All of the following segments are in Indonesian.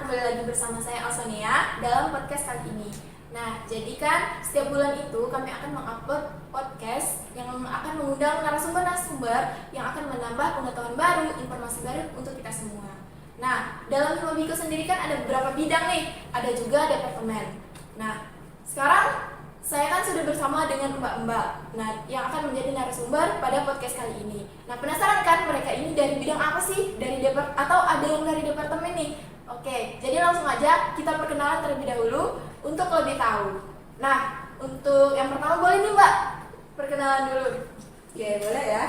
kembali lagi bersama saya Alsonia dalam podcast kali ini. Nah, jadi kan setiap bulan itu kami akan mengupload podcast yang akan mengundang narasumber-narasumber yang akan menambah pengetahuan baru, informasi baru untuk kita semua. Nah, dalam Himabiko sendiri kan ada beberapa bidang nih, ada juga departemen. Nah, sekarang saya kan sudah bersama dengan mbak-mbak, nah yang akan menjadi narasumber pada podcast kali ini. Nah, penasaran kan mereka ini dari bidang apa sih? Atau ada yang dari departemen nih? Oke, jadi langsung aja kita perkenalan terlebih dahulu untuk lebih tahu. Nah, untuk yang pertama boleh nih mbak, perkenalan dulu. Oke, boleh ya.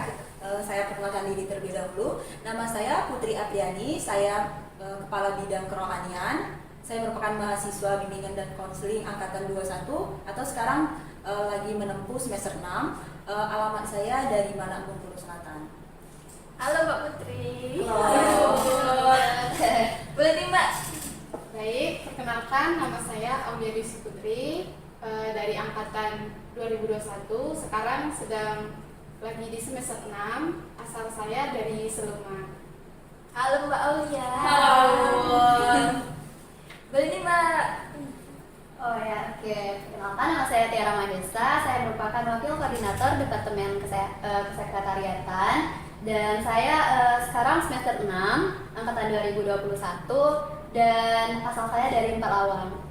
Saya perkenalkan diri terlebih dahulu. Nama saya Putri Apriani, saya Kepala Bidang Kerohanian. Saya merupakan mahasiswa bimbingan dan konseling angkatan 21 atau sekarang lagi menempuh semester 6. Alamat saya dari Malang, Bengkulu Selatan. Halo Mbak Putri. Halo. Boleh nih Mbak. Baik, perkenalkan nama saya Aulia Dwi Putri dari angkatan 2021. Sekarang sedang lagi di semester 6. Asal saya dari Seluma. Halo Mbak Aulia. Halo. Boleh nih Mbak. Oh ya, oke. Perkenalkan, nama saya Tiara Mahesa. Saya merupakan wakil koordinator Departemen Kesekretariatan dan saya sekarang semester 6, angkatan 2021 dan asal saya dari Empalawang.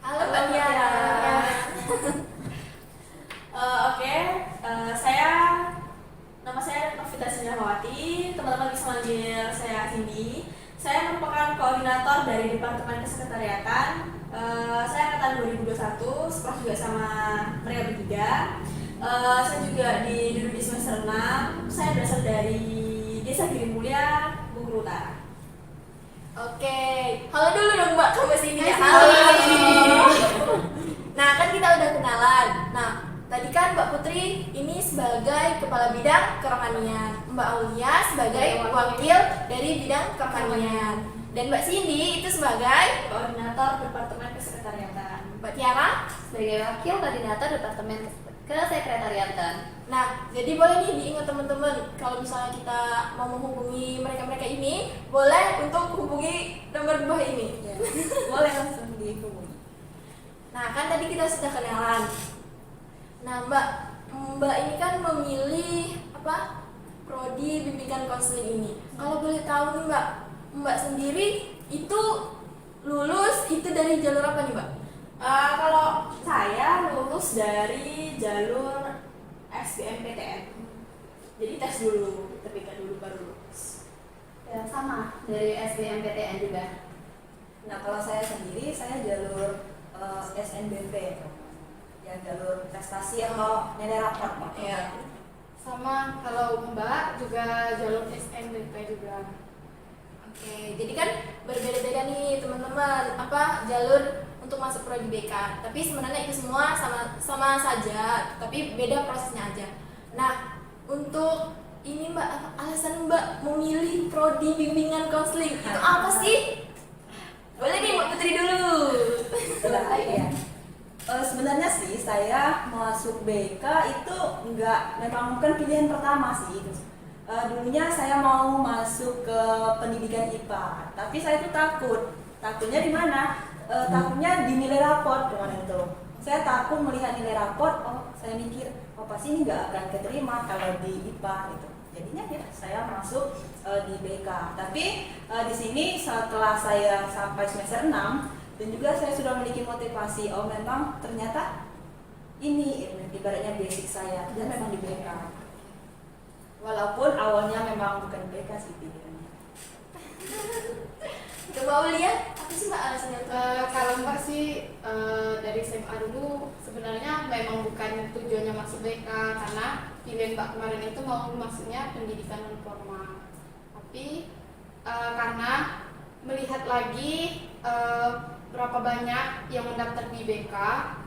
Halo Mbak Tiara. Nama saya Novita Sinarmawati, teman-teman bisa manggil saya Cindy. Saya merupakan koordinator dari Departemen Kesekretariatan. Saya angkatan 2021, sekolah juga sama mereka bertiga. Saya juga duduk di semester 6. Saya berasal dari Desa Girimulya, Bengkulu Utara. Oke, halo dulu dong Mbak, kamu sini ya. Halo. Nah, kan kita udah kenalan. Nah, tadi kan Mbak Putri ini sebagai kepala bidang kerohanian, Mbak Aulia sebagai wakil dari bidang kerohanian, dan Mbak Cindy itu sebagai Koordinator Departemen Kesekretariatan. Mbak Tiara. Sebagai wakil koordinator Departemen Kesekretariatan. Nah, jadi boleh nih diingat teman-teman, kalau misalnya kita mau menghubungi mereka-mereka ini, boleh untuk hubungi nomor di bawah ini. Ya, boleh langsung dihubungi. Nah, kan tadi kita sudah kenalan. Nah, Mbak ini kan memilih prodi bimbingan konseling ini. Kalau boleh tahu nih Mbak sendiri itu lulus itu dari jalur apa nih Mbak? Kalau saya lulus dari jalur SBMPTN. Jadi tes dulu, terbitan dulu baru lulus. Ya, sama dari SBMPTN juga. Nah, kalau saya sendiri, saya jalur SNBP, ya jalur prestasi atau nilai raport, Pak. Iya. Sama kalau Mbak juga jalur SNBP juga. Oke, jadi kan berbeda-beda nih teman-teman jalur untuk masuk prodi BK. Tapi sebenarnya itu semua sama saja, tapi beda prosesnya aja. Nah, untuk ini Mbak, alasan Mbak memilih prodi bimbingan konseling itu apa sih? Boleh nih Mbak Putri dulu. Ya. Sebenarnya sih saya masuk BK itu memang bukan pilihan pertama sih. Dulunya saya mau masuk ke pendidikan IPA, tapi saya itu takutnya di mana? Takutnya di nilai raport kemarin itu. Saya takut melihat nilai raport, saya mikir, pasti ini nggak akan keterima kalau di IPA gitu. Jadinya ya saya masuk di BK. Tapi di sini setelah saya sampai semester 6 dan juga saya sudah memiliki motivasi, memang ternyata ini ibaratnya basic saya dan memang di BK. Walaupun awalnya memang bukan BK sih pilihannya. Coba Aulia, apa sih Mbak alasannya? Kalau Mbak sih dari SMA dulu sebenarnya memang bukan tujuannya masuk BK, karena pilihan Mbak kemarin itu mau masuknya pendidikan non formal. Tapi karena melihat lagi berapa banyak yang mendaftar di BK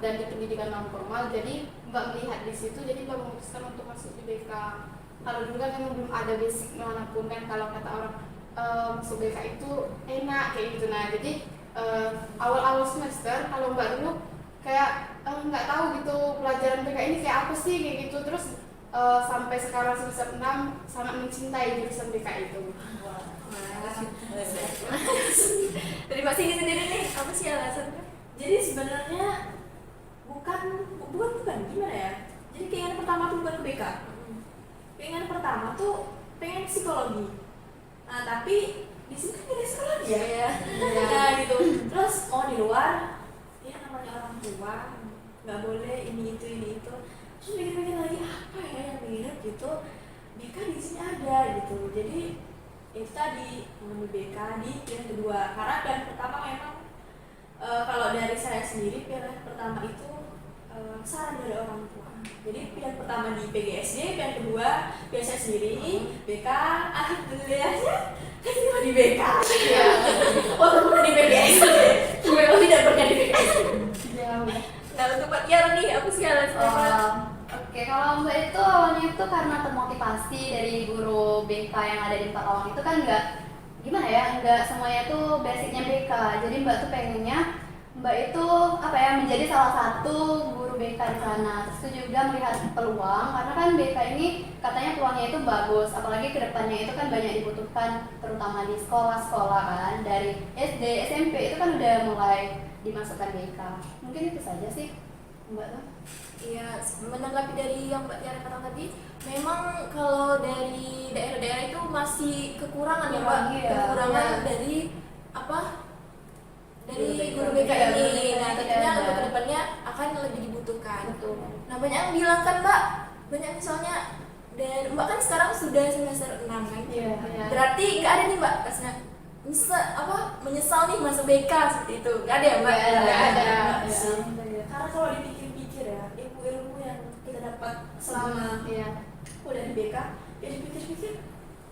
dan di pendidikan non formal, jadi Mbak melihat di situ, jadi Mbak memutuskan untuk masuk di BK. Kalau dulu kan memang belum ada basic manapun kan, kalau kata orang masuk BK itu enak kayak gitu. Nah, jadi awal-awal semester kalau Mbak dulu kayak nggak tahu gitu pelajaran BK ini kayak apa sih kayak gitu, terus sampai sekarang semester 6 sangat mencintai jurusan BK itu. Terima Cindy sendiri nih, apa sih alasannya? Jadi sebenarnya bukan gimana ya? Jadi keinginan pertama tuh bukan ke BK. Keinginan pertama tuh pengen psikologi. Nah tapi di sini kan tidak psikologi ya. Iya. Nah gitu. Terus di luar, ya namanya orang tua nggak boleh ini itu. Terus mikir-mikir lagi apa ya yang mirip gitu. BK di sini ada gitu. Jadi itu tadi mengambil BK di pilihan kedua. Karena pilihan pertama memang kalau dari saya sendiri pilihan pertama itu saran dari orang tua. Jadi pilihan pertama di PGSD, pilihan kedua pilihan saya sendiri BK. Alhamdulillahnya kan cuma di BK. Walaupun di PGSD, memang tidak pernah di PGSD. Nah untuk Mbak Tiara nih, apa sih alasannya? Oke, kalau Mbak itu awalnya itu karena termotivasi dari guru BK yang ada di Lawang itu kan nggak semuanya tuh basicnya BK. Jadi Mbak tuh pengennya Mbak itu menjadi salah satu guru BK di sana. Terus itu juga melihat peluang karena kan BK ini katanya peluangnya itu bagus, apalagi kedepannya itu kan banyak dibutuhkan terutama di sekolah-sekolah kan dari SD, SMP itu kan udah mulai dimasukkan BK. Mungkin itu saja sih Mbak tuh. Iya, menanggapi dari yang Mbak Tiara katakan tadi, memang kalau dari daerah-daerah itu masih kekurangan ya Mbak, Iya, kekurangan iya. dari guru BK Iya, ini. guru BK Nah, ini tentunya ada. untuk kedepannya akan lebih dibutuhkan. Betul. Nah, banyak yang bilang kan Mbak, banyak misalnya dan Mbak kan sekarang sudah semester 6 kan? Iya. Berarti nggak ada nih Mbak rasanya menyesal nih masuk BK seperti itu, nggak ada ya Mbak? Nggak ada. Iya. Karena kalau dipikir-pikir ya, ilmu-ilmu yang kita dapat selama kuliah di BK, ya dipikir-pikir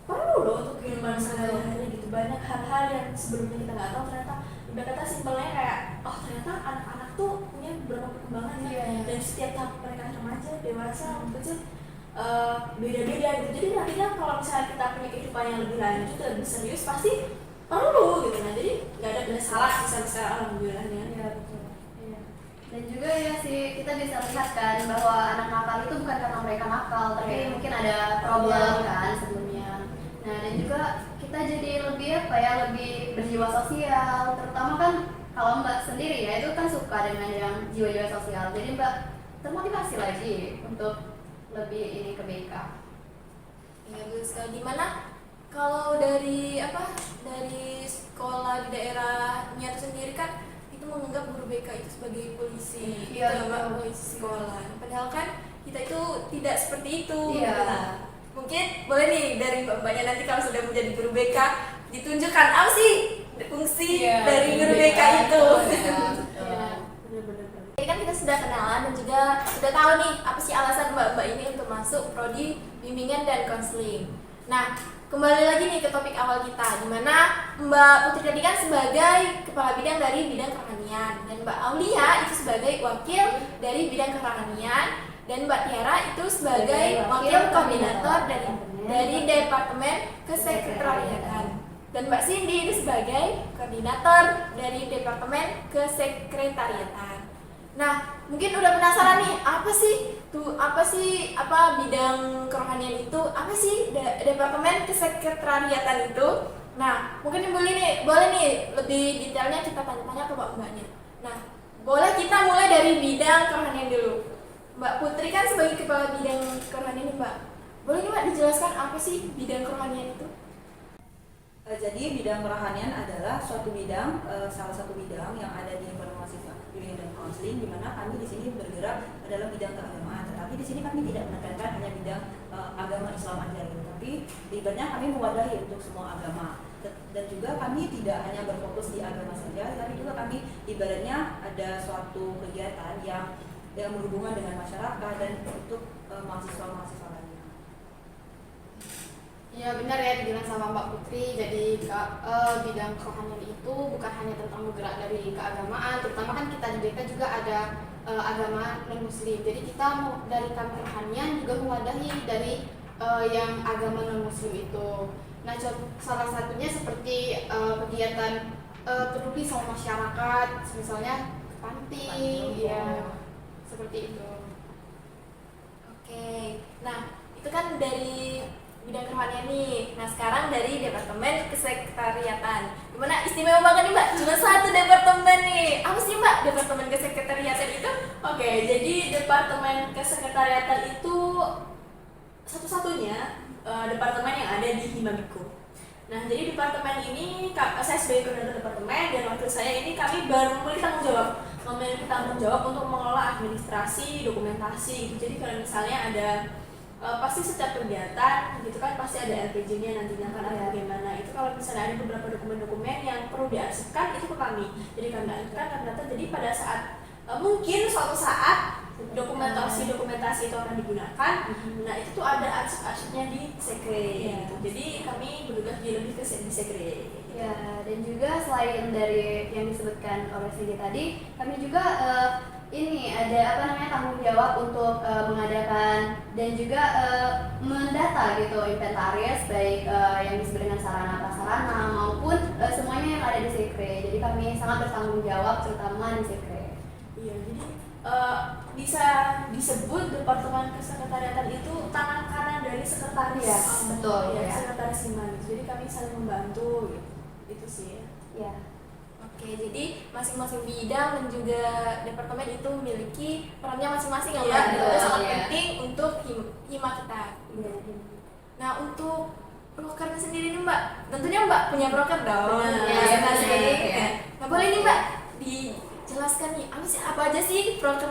perlu loh untuk kehidupan sehari-hari gitu. Banyak hal-hal yang sebelumnya kita nggak tahu, ternyata ibarat kata simpelnya kayak ternyata anak-anak tuh punya beberapa perkembangan ya. Dan setiap tahap mereka remaja, dewasa, kecil beda-beda gitu. Jadi nantinya kalau misalnya kita punya kehidupan yang lebih lanjut dan lebih serius pasti perlu gitu. Nah jadi nggak ada benar salah sih sampai sekarang alhamdulillahnya. Iya, betul. Iya. Dan juga ya sih kita bisa lihat kan bahwa anak nakal itu bukan karena mereka nakal, tapi mungkin ada problem kan sebelumnya. Nah, dan juga kita jadi lebih berjiwa sosial, terutama kan kalau Mbak sendiri ya itu kan suka dengan yang jiwa-jiwa sosial. Jadi Mbak termotivasi lagi untuk lebih ini ke BK. Iya betul sekali. Gimana kalau dari sekolah di daerahnya itu sendiri kan itu menganggap guru BK itu sebagai polisi, Iya, Mbak, betul. polisi sekolah. Padahal kan kita itu tidak seperti itu. Iya. Nah, mungkin boleh nih dari mbak-mbaknya nanti kalau sudah menjadi guru BK ditunjukkan apa sih fungsi dari guru BK itu. Bener-bener. Jadi kan kita sudah kenalan dan juga sudah tahu nih apa sih alasan mbak-mbak ini untuk masuk prodi bimbingan dan konseling. Nah, kembali lagi nih ke topik awal kita, di mana Mbak Putri tadi kan sebagai kepala bidang dari bidang kerohanian dan Mbak Aulia itu sebagai wakil dari bidang kerohanian dan Mbak Tiara itu sebagai wakil koordinator dari departemen kesekretariatan dan Mbak Cindy itu sebagai koordinator dari departemen kesekretariatan. Nah, mungkin udah penasaran nih apa sih bidang kerohanian itu, apa sih departemen kesekretariatan itu. Nah, mungkin boleh nih lebih detailnya kita tanya-tanya ke mbak-mbaknya. Nah, boleh kita mulai dari bidang kerohanian dulu. Mbak Putri kan sebagai kepala bidang kerohanian nih Mbak, boleh nih Mbak dijelaskan apa sih bidang kerohanian itu? Jadi bidang kerohanian adalah suatu bidang, salah satu bidang yang ada di informasi bimbingan dan konseling, di mana kami di sini bergerak adalah bidang keagamaan. Tetapi di sini kami tidak menekankan hanya bidang agama Islam aja, tapi ibaratnya kami mewadahi untuk semua agama. Dan juga kami tidak hanya berfokus di agama saja, tapi juga kami ibaratnya ada suatu kegiatan yang berhubungan dengan masyarakat dan untuk mahasiswa-mahasiswa lainnya. Ya benar ya dibilang sama Mbak Putri. Jadi bidang kerohanian itu bukan hanya tentang bergerak dari keagamaan, terutama kan kita di BK juga ada agama non muslim. Jadi kita dari kami kerohanian juga mewadahi dari yang agama non muslim itu. Nah salah satunya seperti kegiatan peduli sama masyarakat, misalnya panti, ya seperti itu. Oke, nah itu kan dari bidang kerohanian nih. Nah sekarang dari Departemen Kesekretariatan. Gimana, istimewa banget nih Mbak? Cuma satu departemen nih. Apa sih Mbak Departemen Kesekretariatan itu? Oke, jadi Departemen Kesekretariatan itu satu-satunya departemen yang ada di Himabiko. Nah, jadi departemen ini, saya sebagai koordinator departemen dan wakil saya ini kami baru memiliki tanggung jawab untuk mengelola administrasi, dokumentasi gitu. Jadi kalau misalnya ada pasti setiap kegiatan gitu kan pasti ada LPJ-nya nantinya kan ada bagaimana. Itu kalau misalnya ada beberapa dokumen-dokumen yang perlu diarsipkan itu ke kami. Jadi kami arsipkan kami data. Jadi pada saat mungkin suatu saat dokumentasi itu akan digunakan. Nah itu tuh ada arsip-arsipnya di sekre gitu. Jadi kami bertugas lebih ke di sekre gitu. Ya, dan juga selain dari yang disebutkan oleh Cindy tadi, kami juga ini ada tanggung jawab untuk mengadakan dan juga mendata gitu inventaris baik yang disebut dengan sarana prasarana maupun semuanya yang ada di sekre. Jadi kami sangat bertanggung jawab terutama di sekre. Iya, jadi bisa disebut Departemen Kesekretariatan itu tangan kanan dari sekretaris. Iya, betul, Ya, ya. sekretaris Hima gitu. Jadi kami saling membantu gitu. Itu sih ya. Ya. Oke, jadi masing-masing bidang dan juga departemen itu memiliki perannya masing-masing ya Iya, Mbak. betul, Itu sangat iya. penting untuk hima kita. Nah untuk prokernya sendiri nih Mbak, tentunya Mbak punya proker dong. Benar. Ya, Iya, pasti. benar, ya. Nah boleh nih Mbak dijelaskan nih apa aja sih proker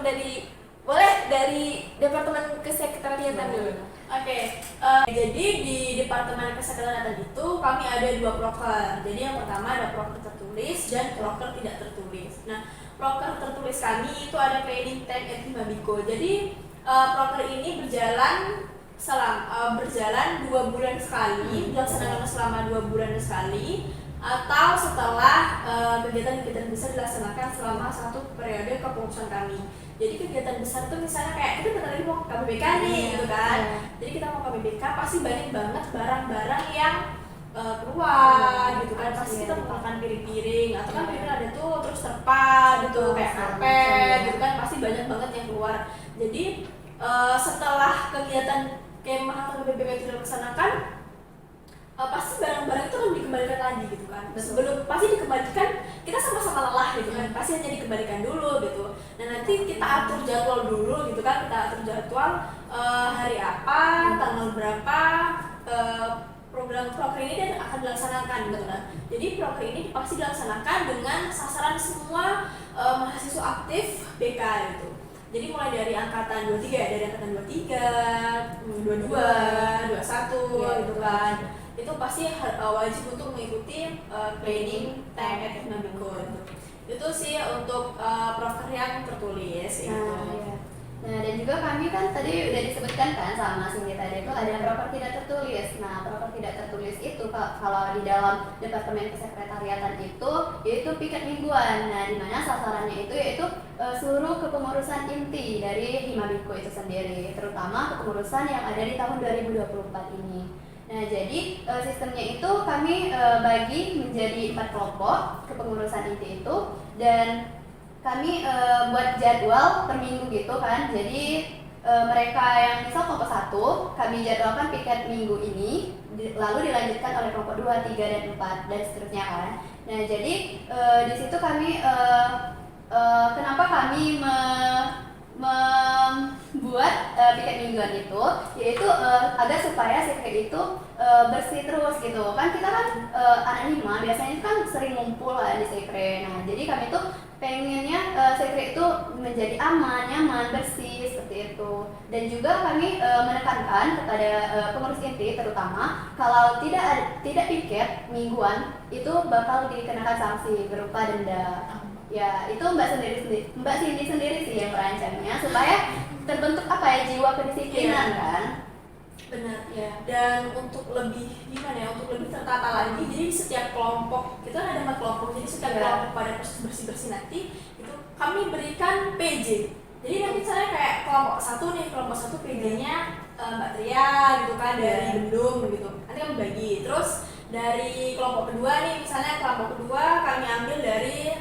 dari Departemen Kesekretariatan dulu. Oke, jadi di Departemen Kesekretariatan itu kami ada 2 proker. Jadi yang pertama ada proker tertulis dan proker tidak tertulis. Nah, proker tertulis kami itu ada Planning Tank at Himabiko. Jadi proker ini berjalan 2 bulan sekali, dilaksanakan selama 2 bulan sekali, atau setelah kegiatan-kegiatan besar dilaksanakan selama 1 periode kepengurusan kami. Jadi kegiatan besar itu misalnya kayak kita bentar lagi mau ke KBBK nih gitu kan. Jadi kita mau ke KBBK pasti banyak banget barang-barang yang keluar gitu kan. Pasti kita menggunakan piring-piring atau kan piring ada tuh terus terpal gitu kayak karpet gitu kan, pasti banyak banget yang keluar. Jadi setelah kegiatan kemah atau KBBK itu dilaksanakan pasti barang-barang itu akan dikembalikan lagi gitu kan. Sebelum pasti dikembalikan, kita sama-sama lelah gitu kan, pasti hanya dikembalikan dulu gitu. Nah nanti kita atur jadwal dulu gitu kan, kita atur jadwal hari apa, tanggal berapa program proker ini dan akan dilaksanakan gitu kan. Jadi proker ini pasti dilaksanakan dengan sasaran semua mahasiswa aktif BK gitu. Jadi mulai dari angkatan 23 ya, dari angkatan 23, 22, 21 gitu kan. Itu pasti wajib untuk mengikuti Planning Tank at Himabiko gitu. Itu sih untuk proker yang tertulis gitu. Iya. Nah, dan juga kami kan tadi udah disebutkan kan sama Cindy tadi itu ada proker tidak tertulis. Nah, proker tidak tertulis itu kalau di dalam Departemen Kesekretariatan itu yaitu piket mingguan. Nah, di mana sasarannya itu yaitu seluruh kepengurusan inti dari Himabiko itu sendiri, terutama kepengurusan yang ada di tahun 2024 ini. Nah, jadi sistemnya itu kami bagi menjadi 4 kelompok kepengurusan inti itu dan kami buat jadwal per minggu gitu kan. Jadi mereka yang misal kelompok 1 kami jadwalkan piket minggu ini lalu dilanjutkan oleh kelompok 2, 3, dan 4 dan seterusnya kan. Nah, jadi di situ kami kenapa kami membuat piket mingguan itu yaitu agar supaya sekre itu bersih terus gitu kan. Kita kan anak hima biasanya kan sering ngumpul lah di sekre. Nah, jadi kami tuh pengennya sekre itu menjadi aman, nyaman, bersih seperti itu. Dan juga kami menekankan kepada pengurus inti terutama kalau tidak piket mingguan itu bakal dikenakan sanksi berupa denda. Ya, itu Mbak Cindy sendiri sih yang merancangnya supaya terbentuk jiwa kedisiplinan kan. Benar ya. Dan untuk lebih gimana ya, untuk lebih tertata lagi, jadi setiap kelompok kita kan ada 4 kelompok, jadi setiap kelompok pada proses bersih-bersih nanti itu kami berikan PJ. Jadi nanti misalnya kayak kelompok 1 PJ-nya Mbak Tria gitu kan dari Bendung gitu, nanti kami bagi. Terus dari kelompok kedua nih, misalnya kelompok kedua kami ambil dari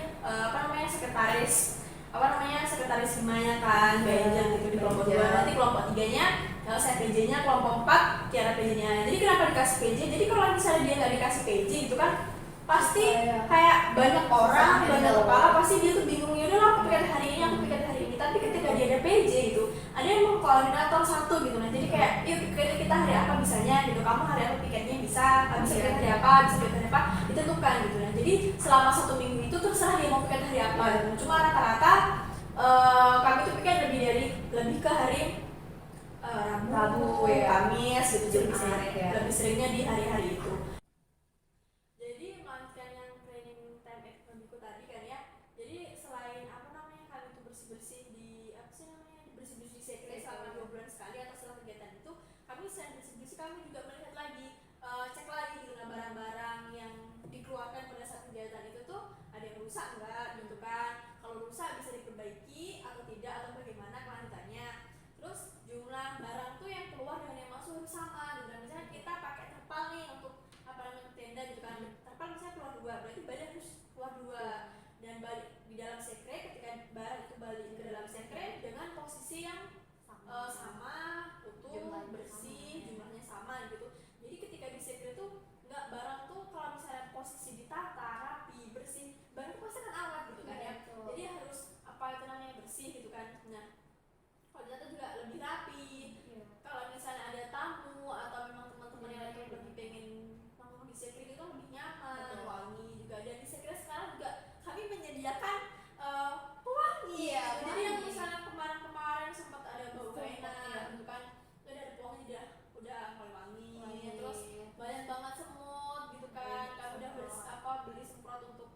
sekretaris himanya kan, Mbak Angel gitu di kelompok 2. Nanti kelompok 3-nya saya PJ-nya, kelompok 4 Tiara PJ-nya. Jadi kenapa dikasih PJ? Jadi kalau misalnya dia nggak dikasih PJ itu kan pasti kayak banyak orang, banyak kepala, pasti dia tuh bingung, ya udah aku piket hari ini, aku piket hari ini. Tapi ketika dia ada PJ itu, ada yang mau koordinator satu gitu. Nah jadi kayak yuk piket kita hari apa bisanya gitu, kamu hari apa piketnya bisa, bisa piket hari apa, bisa piket hari apa, ditentukan gitu. Nah jadi selama 1 minggu itu terserah dia mau piket hari apa gitu. Cuma rata-rata kami tuh piket lebih ke hari Rabu, Kamis gitu, jadi lebih seringnya di hari-hari itu. Jadi melanjutkan yang training time ekonomiku tadi kan ya. Jadi selain kami tuh bersih-bersih di bersih-bersih di sekre selama 2 bulan sekali atau setelah kegiatan itu, kami selain bersih-bersih kami juga melihat lagi, cek lagi gitu nah barang-barang yang dikeluarkan pada saat kegiatan itu tuh ada yang rusak enggak gitu kan. Kalau rusak bisa diperbaiki atau tidak atau bagaimana kelanjutannya. Terus jumlah barang tuh yang keluar dengan yang masuk harus sama gitu. Misalnya kita pakai terpal nih untuk tenda gitu kan, terpal misalnya keluar 2, berarti badan harus keluar 2 dan balik di dalam sekre. Ketika barang itu balik ke dalam sekre dengan posisi yang sama, utuh, bersih, jumlahnya sama gitu. Jadi ketika di sekre tuh nggak, barang tuh kalau misalnya posisi ditata rapi bersih, barang tuh pasti akan awet gitu kan ya. Jadi harus bersih gitu kan. Nah kalau data juga lebih rapi. Kalau misalnya ada tamu atau memang teman-teman yang lagi pengen nongkrong di sekre itu lebih nyaman, wangi juga. Dan di sekre sekarang juga kami menyediakan pewangi. Jadi yang misalnya kemarin-kemarin sempat ada bau gak enak gitu kan, udah ada pewangi, udah mulai wangi. Terus banyak banget semut gitu kan, kami udah beli semprot untuk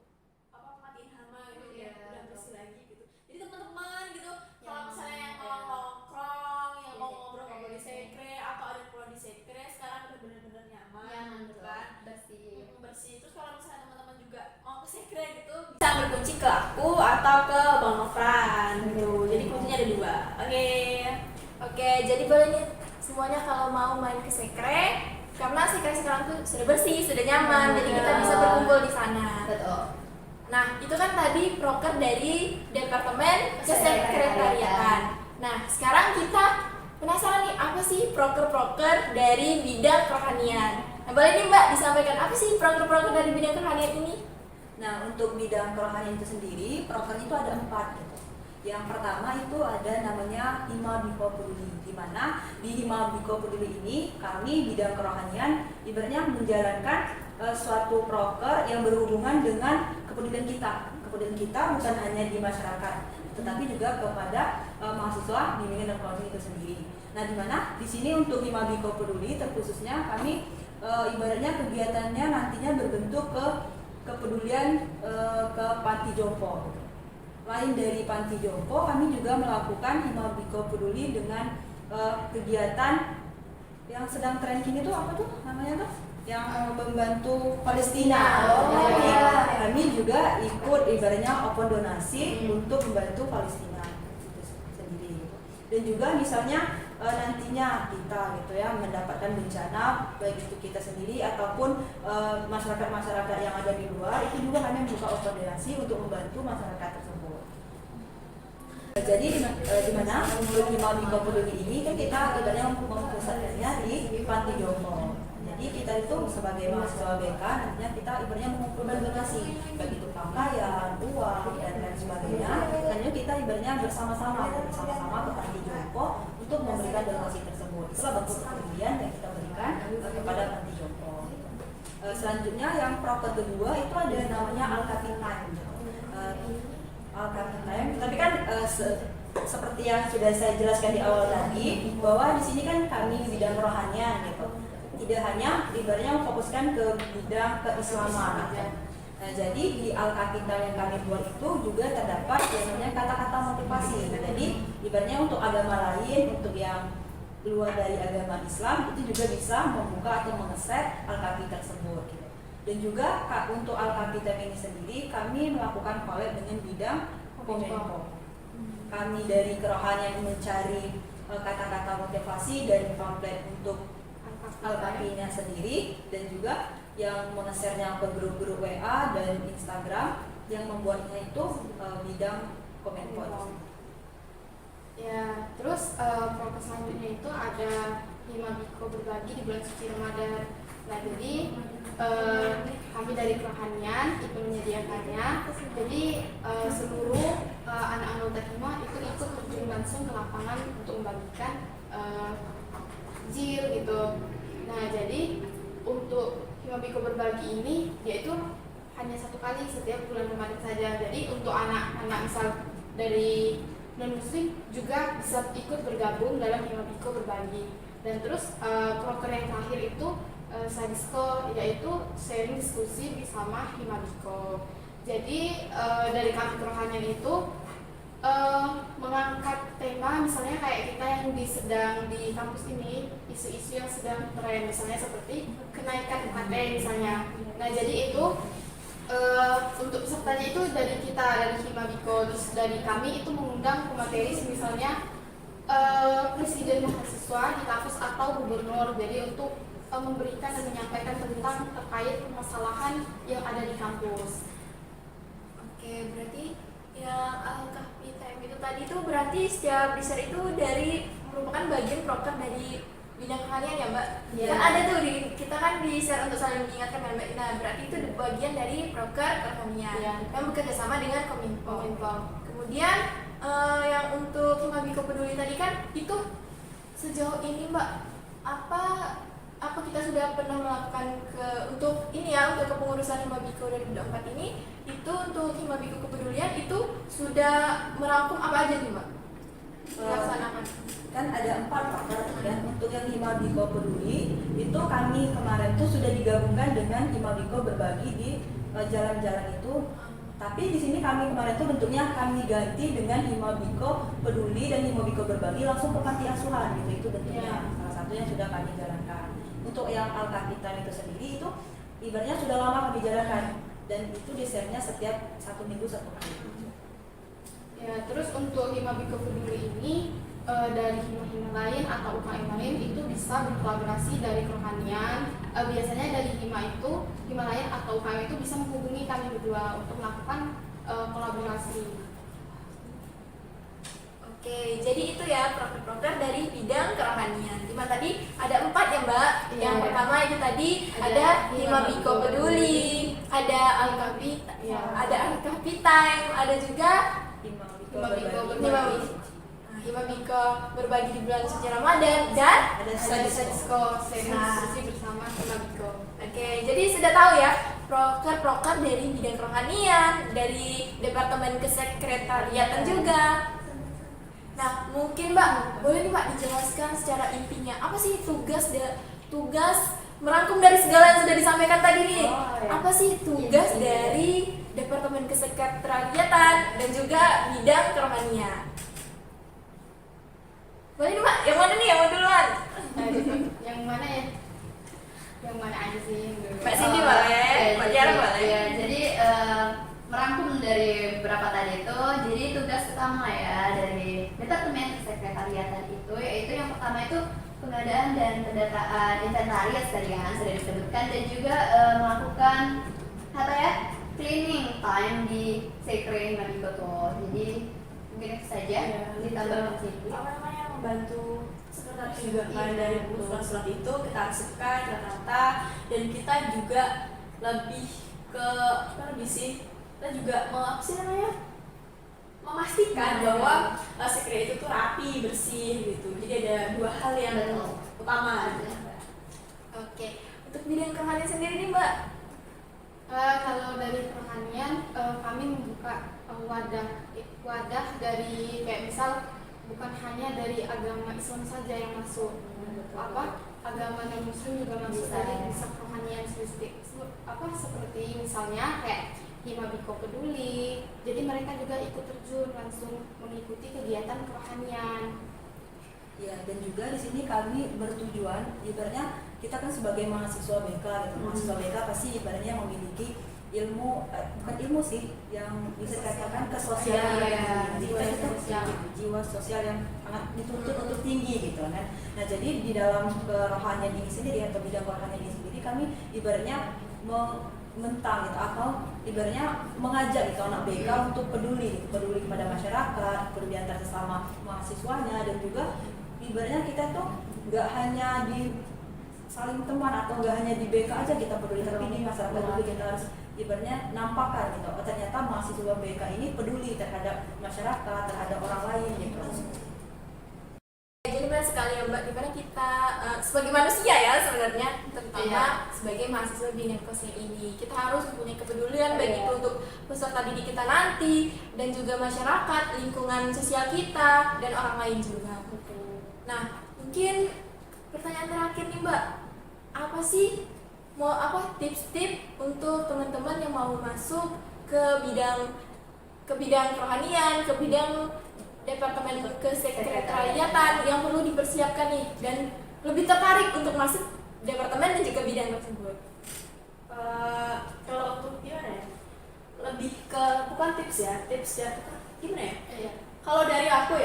matiin hama gitu ya, udah bersih lagi gitu. Jadi teman-teman gitu, kalau misalnya yang mau nongkrong, yang mau ngobrol-ngobrol di sekre atau ada pulang di sekre, sekarang udah bener-bener nyaman gitu kan, bersih. Terus kalau misalnya teman-teman juga mau ke sekre gitu, bisa berkunci ke aku atau ke Bang Nofran gitu. Jadi kuncinya ada 2. Oke, jadi boleh nih semuanya kalau mau main ke sekre, karena sekre sekarang tuh sudah bersih, sudah nyaman, jadi kita bisa berkumpul di sana. Betul. Nah, itu kan tadi proker dari Departemen Kesekretariatan. Nah, sekarang kita penasaran nih, apa sih proker-proker dari bidang kerohanian? Nah, boleh nih Mbak disampaikan apa sih proker-proker dari bidang kerohanian ini? Nah, untuk bidang kerohanian itu sendiri, proker itu ada 4 gitu. Yang pertama itu ada namanya Hima Biko Peduli, di mana di Hima Biko Peduli ini kami bidang kerohanian ibaratnya menjalankan suatu proker yang berhubungan dengan kepedulian kita. Kepedulian kita bukan hanya di masyarakat, tetapi juga kepada mahasiswa bimbingan dan counseling itu sendiri. Nah, di mana di sini untuk Hima Biko Peduli terkhususnya kami ibaratnya kegiatannya nantinya berbentuk ke kepedulian ke panti jompo. Lain dari panti jompo, kami juga melakukan Hima Biko Peduli dengan kegiatan yang sedang tren kini tuh apa tuh namanya tuh? Yang membantu Palestina. Jadi kami juga ikut ibaratnya open donasi untuk membantu Palestina itu sendiri. Dan juga misalnya nantinya kita gitu ya mendapatkan bencana baik itu kita sendiri ataupun masyarakat-masyarakat yang ada di luar, itu juga kami membuka open donasi untuk membantu masyarakat tersebut. Jadi di mana untuk Hima Biko Peduli ini kan kita ibaratnya mempusatkannya di panti jompo. Jadi kita itu sebagai mahasiswa BK nantinya kita ibaratnya mengumpulkan donasi baik itu pakaian, uang dan lain sebagainya. Hanya kita ibaratnya bersama-sama ke panti jompo untuk memberikan donasi tersebut. Itulah bentuk kepedulian yang kita berikan kepada panti jompo. Selanjutnya yang proker kedua itu ada namanya Al-Kapitan. Al-Kapitan. Tapi kan seperti yang sudah saya jelaskan di awal tadi bahwa di sini kan kami di bidang kerohanian gitu. Tidak hanya ibaratnya memfokuskan ke bidang keislaman. Nah, jadi di Al-Kapital yang kami buat itu juga terdapat yang namanya kata-kata motivasi. Nah, jadi ibaratnya untuk agama lain, untuk yang luar dari agama Islam itu juga bisa membuka atau mengeset Al-Kapital tersebut. Dan juga untuk Al-Kapital ini sendiri kami melakukan collab dengan bidang Komenko. Kami dari kerohanian mencari kata-kata motivasi dan pamflet untuk Al-Kapinya sendiri, dan juga yang mengesernya ke grup-grup WA dan Instagram yang membuatnya itu bidang Komenko. Ya, terus proker selanjutnya itu ada Himabiko berbagi di bulan suci Ramadan. Nah, jadi kami dari kerohanian itu menyediakannya. Jadi seluruh anak anggota Hima itu ikut terjun langsung ke lapangan untuk membagikan jir gitu. Nah, jadi untuk Himabiko berbagi ini yaitu hanya satu kali setiap bulan Ramadan saja. Jadi untuk anak-anak misal dari non muslim juga bisa ikut bergabung dalam Himabiko berbagi. Dan terus proker yang terakhir itu Sadisko, yaitu sharing diskusi bersama Himabiko. Jadi dari kami kerohanian itu mengangkat tema misalnya kayak kita yang sedang di kampus ini, isu-isu yang sedang tren, misalnya seperti kenaikan UKT misalnya. Nah, jadi itu untuk pesertanya itu dari kita, dari Himabiko, terus dari kami itu mengundang pemateri misalnya presiden mahasiswa di kampus atau gubernur, jadi untuk memberikan dan menyampaikan tentang terkait permasalahan yang ada di kampus. Oke, berarti yang Al-Kahfi Time itu tadi itu berarti setiap desain itu dari merupakan bagian proker dari bidang kerohanian ya Mbak? Iya. Kan ada tuh kita kan di share untuk saling mengingatkan ya Mbak. Nah, berarti itu bagian dari proker kerohanian Iya. yang bekerja sama dengan Kominfo. Kemudian yang untuk Himabiko Peduli tadi kan itu sejauh ini Mbak, apa kita sudah pernah melakukan untuk kepengurusan Himabiko 2024 ini, itu untuk Himabiko Kepedulian itu sudah merangkum apa aja nih Mbak? Dilaksanakan. Kan ada 4 pakar ya. Untuk yang Himabiko Peduli itu kami kemarin tuh sudah digabungkan dengan Himabiko Berbagi di jalan-jalan itu. Tapi di sini kami kemarin tuh bentuknya kami ganti dengan Himabiko Peduli dan Himabiko Berbagi langsung ke panti asuhan gitu. Itu bentuknya salah satu yang sudah kami jalankan. Untuk yang Al-Kahfi Time itu sendiri itu ibaratnya sudah lama kami jalankan dan itu desainnya setiap 1 minggu 1 kali. Ya, terus untuk Himabiko Peduli ini dari hima-hima lain atau UKM lain itu bisa berkolaborasi dari kerohanian. Biasanya dari hima lain atau UKM itu bisa menghubungi kami berdua untuk melakukan kolaborasi. Oke, jadi itu ya proker-proker dari bidang kerohanian. Dimana tadi ada 4 ya Mbak. Iya. Yang pertama itu tadi ada Himabiko Peduli, ada Al-Kahfi, Iya. ada Al-Kahfi Time, ada juga Himabiko Berbagi. Himabiko Berbagi di bulan suci Ramadan, dan ada Ada Sadisko. Sadisko, sharing Nah. diskusi bersama Himabiko. Oke, jadi sudah tahu ya proker-proker dari bidang kerohanian, dari Departemen Kesekretariatan juga. Nah, mungkin Mbak, boleh nih Mbak dijelaskan secara intinya apa sih tugas merangkum dari segala yang sudah disampaikan tadi nih? Oh, ya. Apa sih tugas dari Departemen Kesekretariatan dan juga bidang kerohanian? Boleh nih Mbak, yang mana nih? Yang mana duluan? Yang mana ya? Yang mana aja sih? yang dulu? Mbak Cindy boleh, Mbak Tiara boleh. Ya, jadi merangkum dari beberapa tadi itu, jadi tugas utama ya dari Departemen Kesekretariatan itu, yaitu yang pertama itu pengadaan dan pendataan inventaris tadi kan sudah disebutkan, dan juga melakukan apa ya, cleaning time di Sekre Himabiko tuh. Jadi mungkin itu saja, ditambah Mbak Cindy. Apa namanya, membantu sekretaris juga kan dari surat-surat itu kita arsipkan, kita tata, dan kita juga lebih kita juga memastikan bahwa sekre itu tuh rapi, bersih gitu. Jadi ada 2 hal yang Betul. utama. Oke, untuk bidang kerohanian sendiri nih Mbak. Kalau dari kerohanian kami membuka wadah dari kayak misal bukan hanya dari agama Islam saja yang masuk, agama non Muslim juga masuk dari bisa kerohanian seperti misalnya kayak Himabiko Peduli. Jadi mereka juga ikut terjun langsung mengikuti kegiatan kerohanian. Ya, dan juga di sini kami bertujuan, ibaratnya kita kan sebagai mahasiswa BK gitu. Mahasiswa BK pasti ibaratnya memiliki ilmu, bukan ilmu sih, yang bisa dikatakan kesosialan, jiwa sosial yang sangat dituntut untuk tinggi gitu kan. Nah, jadi di dalam kerohanian ini sendiri atau bidang kerohanian ini sendiri kami ibaratnya mentang gitu, atau ibaratnya mengajak gitu anak BK untuk peduli kepada masyarakat, peduli antar sesama mahasiswanya, dan juga ibaratnya kita tuh nggak hanya di saling teman atau nggak hanya di BK aja kita peduli, tapi di masyarakat juga kita harus ibaratnya nampakkan gitu. Oh, ternyata mahasiswa BK ini peduli terhadap masyarakat, terhadap orang lain gitu. Jadi benar sekali ya Mbak, dimana kita sebagai manusia ya sebenarnya, terutama Iya. sebagai mahasiswa di Nemkosnya ini, kita harus mempunyai kepedulian baik itu untuk peserta didik kita nanti dan juga masyarakat, lingkungan sosial kita dan orang lain juga. Nah, mungkin pertanyaan terakhir nih Mbak, apa sih tips-tips untuk teman-teman yang mau masuk ke bidang kerohanian, ke bidang departemen kesekretariatan yang perlu dipersiapkan nih dan lebih tertarik untuk masuk departemen dan juga bidang tersebut? Kalau untuk gimana ya, lebih ke bukan tips ya gimana ya. Iya. Kalau dari aku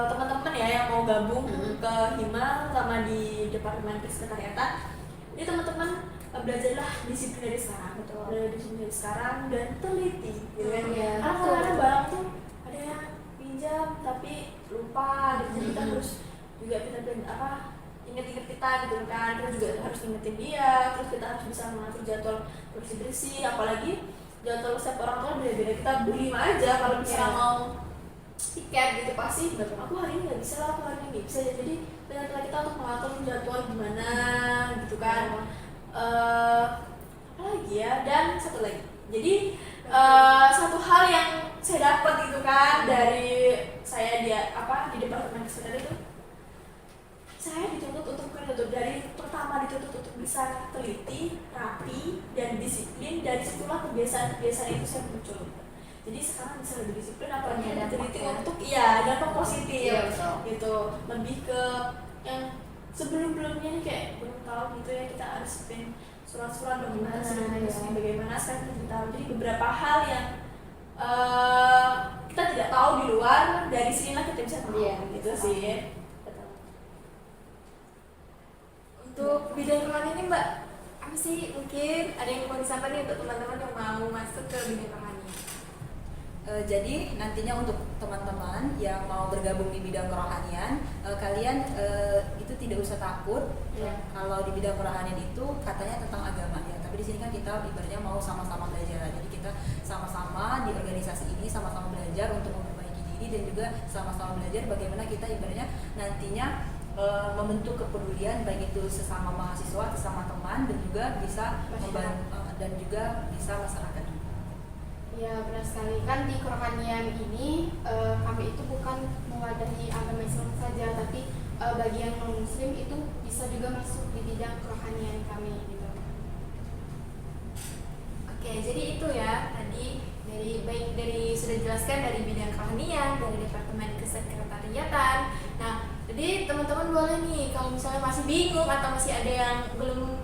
teman-teman ya yang mau gabung ke Hima sama di departemen kesekretariatan, ini teman-teman belajarlah disiplin dari sekarang, belajar disiplin dari sekarang dan teliti gitu kan. Iya, Karena betul. kadang-kadang barang tuh ada yang pinjam tapi lupa gitu. Jadi kita harus juga inget-inget kita gitu kan, kita juga harus ingetin dia, terus kita harus bisa mengatur jadwal bersih-bersih, apalagi jadwal setiap orang tua beda-beda. Kita berlima aja kalau misalnya mau tiket gitu pasti aku hari ini nggak bisa lah, aku hari ini nggak bisa. Jadi ternyata kita untuk mengatur jadwal gimana gitu kan. Apa lagi ya, dan satu lagi, jadi satu hal yang saya dapat gitu kan dari saya di departemen kesekretariatan itu, saya dituntut dari pertama dituntut untuk bisa teliti, rapi, dan disiplin. Dari situlah kebiasaan-kebiasaan itu saya muncul. Jadi sekarang bisa lebih disiplin, apalagi teliti untuk dampak positif. Iya, betul. Gitu, lebih ke yang sebelum-belumnya nih kayak belum tahu gitu ya, kita harus bikin surat-surat dokumentasi bagaimana sekarang kita tahu. Jadi beberapa hal yang kita tidak tahu di luar, dari sinilah kita bisa tahu gitu sih. Untuk bidang kerohanian ini Mbak, apa sih mungkin ada yang mau disampaikan nih untuk teman-teman yang mau masuk ke bidang kerohanian? Jadi nantinya untuk teman-teman yang mau bergabung di bidang kerohanian, kalian itu tidak usah takut. Kalau di bidang kerohanian itu katanya tentang agama ya, tapi di sini kan kita ibaratnya mau sama-sama belajar. Jadi kita sama-sama di organisasi ini sama-sama belajar untuk memperbaiki diri dan juga sama-sama belajar bagaimana kita ibaratnya nantinya membentuk kepedulian baik itu sesama mahasiswa, sesama teman, dan juga bisa membantu dan juga bisa masyarakat. Ya benar sekali, kan di kerohanian ini kami itu bukan mewadahi agama Islam saja, tapi bagi yang non muslim itu bisa juga masuk di bidang kerohanian kami gitu. Oke, jadi itu ya tadi dari sudah dijelaskan dari bidang kerohanian, dari departemen kesekretariatan. Nah, jadi teman-teman boleh nih kalau misalnya masih bingung atau masih ada yang belum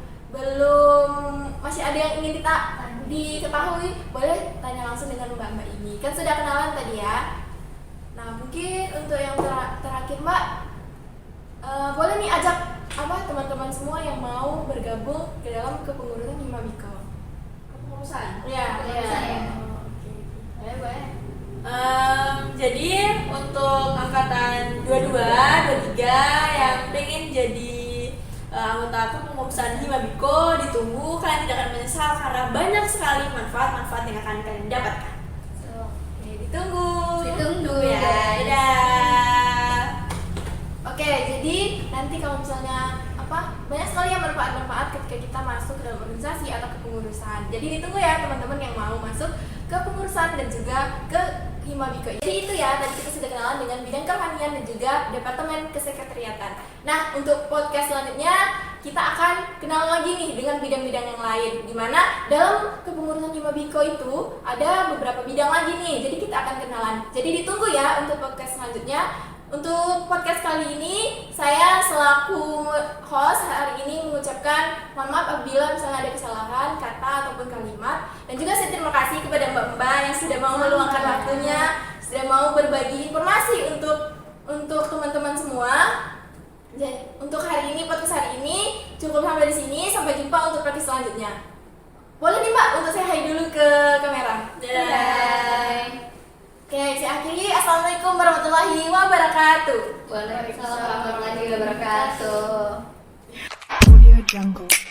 masih ada yang ingin diketahui, boleh tanya langsung dengan mbak-mbak ini. Kan sudah kenalan tadi ya. Nah, mungkin untuk yang terakhir Mbak, boleh nih ajak teman-teman semua yang mau bergabung ke dalam kepengurusan Hima Biko. Kepengurusan? Ya. Boleh. Jadi untuk angkatan 22, 23 yang pengen jadi anggota kepengurusan Hima Biko, ditunggu, kalian tidak akan menyesal karena banyak sekali manfaat-manfaat yang akan kalian dapatkan. Oke, ditunggu Ya, guys. dadah. Oke, jadi nanti kalau misalnya banyak sekali yang manfaat-manfaat ketika kita masuk ke dalam organisasi atau kepengurusan. Jadi ditunggu ya teman-teman yang mau masuk ke pengurusan dan juga ke Hima Biko. Jadi itu ya, tadi kita sudah kenalan dengan bidang kerohanian dan juga departemen kesekretariatan. Nah, untuk podcast selanjutnya kita akan kenal lagi nih dengan bidang-bidang yang lain, dimana dalam kepengurusan Hima Biko itu ada beberapa bidang lagi nih. Jadi kita akan kenalan. Jadi ditunggu ya untuk podcast selanjutnya. Untuk podcast kali ini, saya selaku host hari ini mengucapkan mohon maaf apabila misalnya ada kesalahan kata ataupun kalimat. Dan juga saya terima kasih kepada mbak-mbak yang sudah mau meluangkan waktunya, sudah mau berbagi informasi untuk teman-teman semua. Dan untuk hari ini, podcast hari ini cukup sampai di sini. Sampai jumpa untuk podcast selanjutnya. Boleh nih mbak untuk saya hai dulu ke kamera. Dadah. Oke, saya akhiri. Assalamualaikum warahmatullahi wabarakatuh. Waalaikumsalam warahmatullahi wabarakatuh. Audio Jungle.